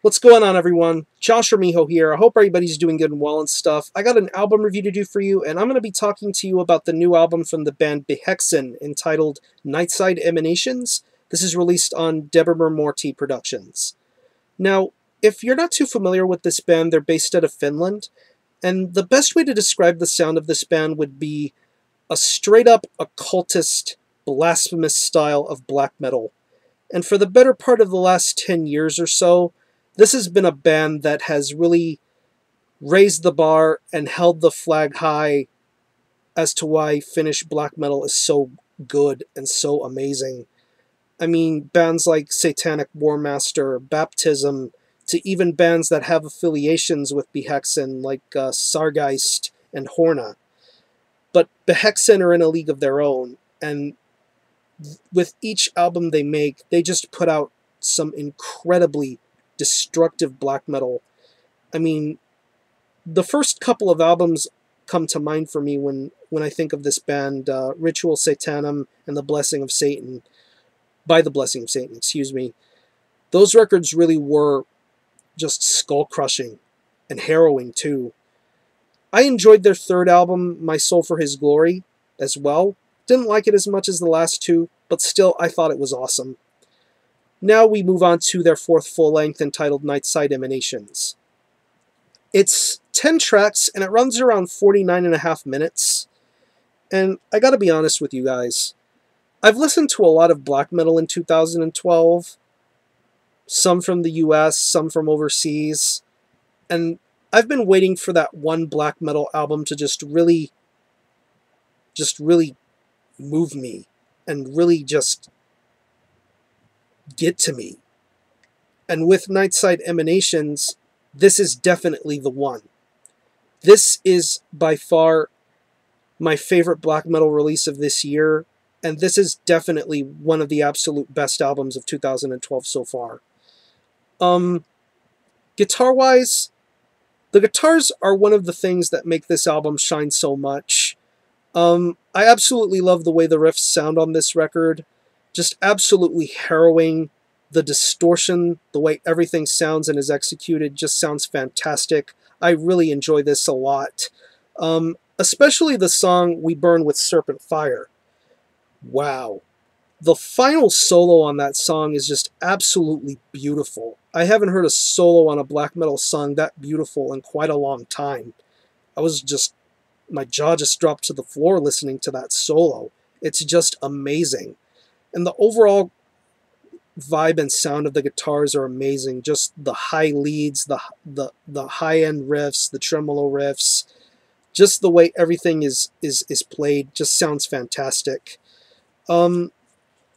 What's going on, everyone? Josh Miho here. I hope everybody's doing good and well and stuff. I got an album review to do for you, and I'm going to be talking to you about the new album from the band Behexen entitled Nightside Emanations. This is released on Debemur Morti Productions. Now, if you're not too familiar with this band, they're based out of Finland, and the best way to describe the sound of this band would be a straight-up occultist, blasphemous style of black metal. And for the better part of the last 10 years or so, this has been a band that has really raised the bar and held the flag high as to why Finnish black metal is so good and so amazing. I mean, bands like Satanic Warmaster, Baptism, to even bands that have affiliations with Behexen like Sargeist and Horna. But Behexen are in a league of their own, and with each album they make, they just put out some incredibly destructive black metal. I mean, the first couple of albums come to mind for me when I think of this band, Ritual Satanum and The Blessing of Satan, by The Blessing of Satan, excuse me. Those records really were just skull-crushing and harrowing, too. I enjoyed their third album, My Soul for His Glory, as well. Didn't like it as much as the last two, but still, I thought it was awesome. Now we move on to their fourth full-length entitled Nightside Emanations. It's 10 tracks, and it runs around 49.5 minutes. And I gotta be honest with you guys. I've listened to a lot of black metal in 2012. Some from the US, some from overseas. And I've been waiting for that one black metal album to just really move me. And really just get to me. And with Nightside Emanations, this is definitely the one. This is by far my favorite black metal release of this year, and this is definitely one of the absolute best albums of 2012 so far. Guitar-wise, the guitars are one of the things that make this album shine so much. I absolutely love the way the riffs sound on this record. Just absolutely harrowing. The distortion, the way everything sounds and is executed just sounds fantastic. I really enjoy this a lot. Especially the song We Burn with Serpent Fire. Wow. The final solo on that song is just absolutely beautiful. I haven't heard a solo on a black metal song that beautiful in quite a long time. My jaw just dropped to the floor listening to that solo. It's just amazing. And the overall vibe and sound of the guitars are amazing. Just the high leads, the high-end riffs, the tremolo riffs, just the way everything is played just sounds fantastic. The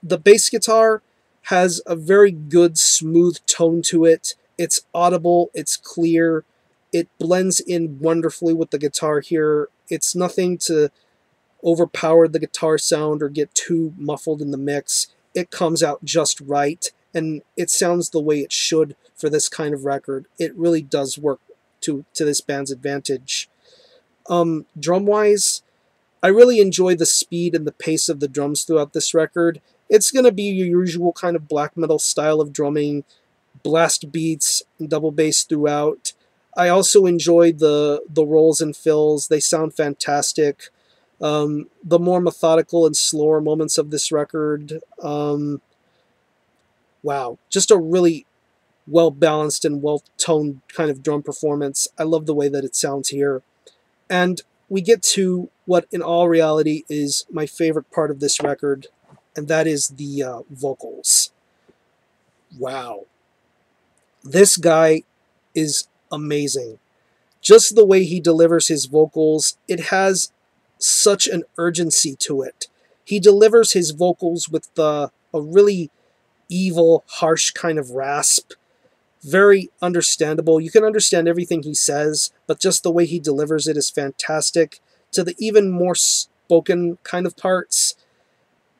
bass guitar has a very good, smooth tone to it. It's audible, it's clear, it blends in wonderfully with the guitar here. It's nothing to overpower the guitar sound or get too muffled in the mix. It comes out just right, and it sounds the way it should for this kind of record. It really does work to this band's advantage. Drum-wise, I really enjoy the speed and the pace of the drums throughout this record. It's going to be your usual kind of black metal style of drumming, blast beats, and double bass throughout. I also enjoy the rolls and fills. They sound fantastic. The more methodical and slower moments of this record, wow, just a really well-balanced and well-toned kind of drum performance. I love the way that it sounds here. And we get to what in all reality is my favorite part of this record, and that is the vocals. Wow. This guy is amazing. Just the way he delivers his vocals, it has such an urgency to it. He delivers his vocals with a really evil, harsh kind of rasp. Very understandable. You can understand everything he says, but just the way he delivers it is fantastic. To the even more spoken kind of parts,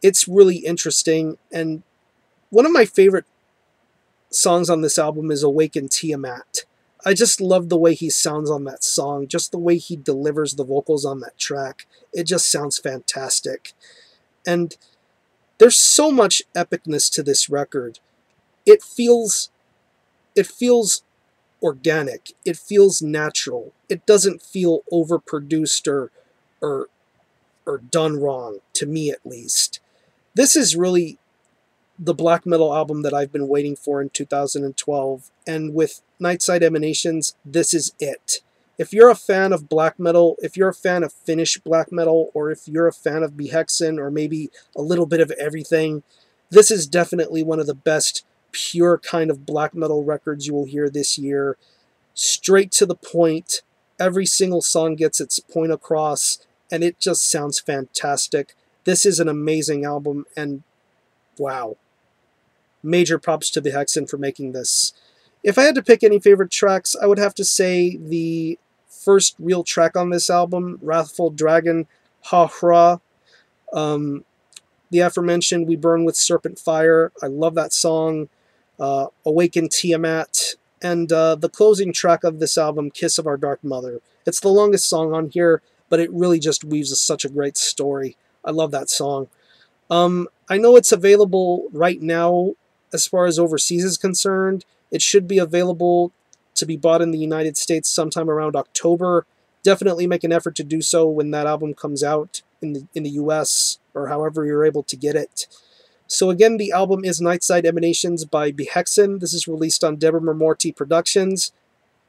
it's really interesting. And one of my favorite songs on this album is Awaken Tiamat. I just love the way he sounds on that song, just the way he delivers the vocals on that track. It just sounds fantastic. And there's so much epicness to this record. It feels it feels organic. It feels natural. It doesn't feel overproduced or or done wrong, to me at least. This is really the black metal album that I've been waiting for in 2012, and with Nightside Emanations, this is it. If you're a fan of black metal, if you're a fan of Finnish black metal, or if you're a fan of Behexen, or maybe a little bit of everything, this is definitely one of the best pure kind of black metal records you will hear this year. Straight to the point, every single song gets its point across, and it just sounds fantastic. This is an amazing album, and wow. Major props to Behexen for making this. If I had to pick any favorite tracks, I would have to say the first real track on this album, Wrathful Dragon, Ha Hra. The aforementioned We Burn with Serpent Fire. I love that song. Awaken Tiamat. And the closing track of this album, Kiss of Our Dark Mother. It's the longest song on here, but it really just weaves such a great story. I love that song. I know it's available right now as far as overseas is concerned. It should be available to be bought in the United States sometime around October. Definitely make an effort to do so when that album comes out in the US, or however you're able to get it. So again, the album is Nightside Emanations by Behexen. This is released on Debemur Morti Productions.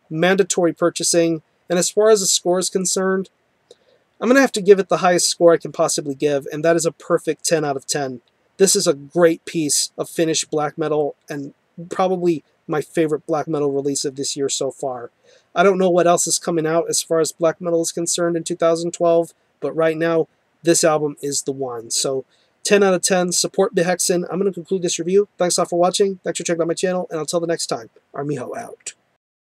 Mandatory purchasing. And as far as the score is concerned, I'm going to have to give it the highest score I can possibly give, and that is a perfect 10 out of 10. This is a great piece of Finnish black metal, and probably my favorite black metal release of this year so far. I don't know what else is coming out as far as black metal is concerned in 2012, but right now, this album is the one. So, 10 out of 10, support Behexen. I'm going to conclude this review. Thanks a lot for watching. Thanks for checking out my channel, and until the next time, Armijo out.